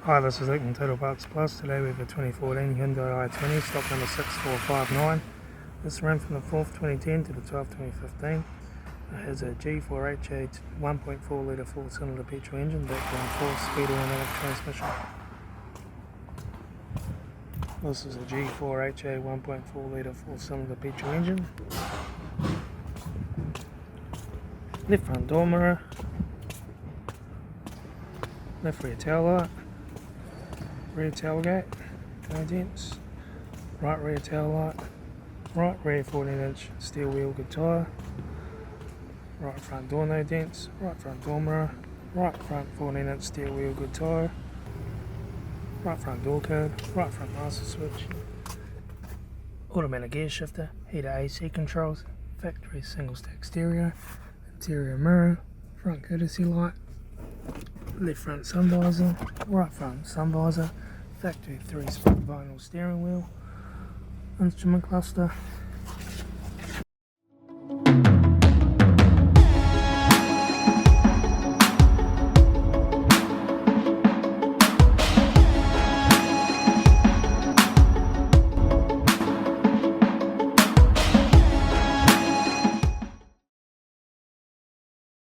Hi, this is Luke from Total Parts Plus. Today we have a 2014 Hyundai i20, stock number 6459. This ran from the 4th 2010 to the 12th 2015. It has a G4HA 1.4 litre 4-cylinder petrol engine backed on 4-speed automatic transmission. This is a G4HA 1.4 litre 4-cylinder petrol engine. Left front door mirror, left rear tail light, rear tailgate, no dents, right rear tail light, right rear 14-inch steel wheel good tyre, right front door no dents, right front door mirror, right front 14-inch steel wheel good tyre, right front door code, right front master switch, automatic gear shifter, heater AC controls, factory single stack stereo, interior mirror, front courtesy light, left front sun visor, right front sun visor, factory 3-spoke vinyl steering wheel, instrument cluster,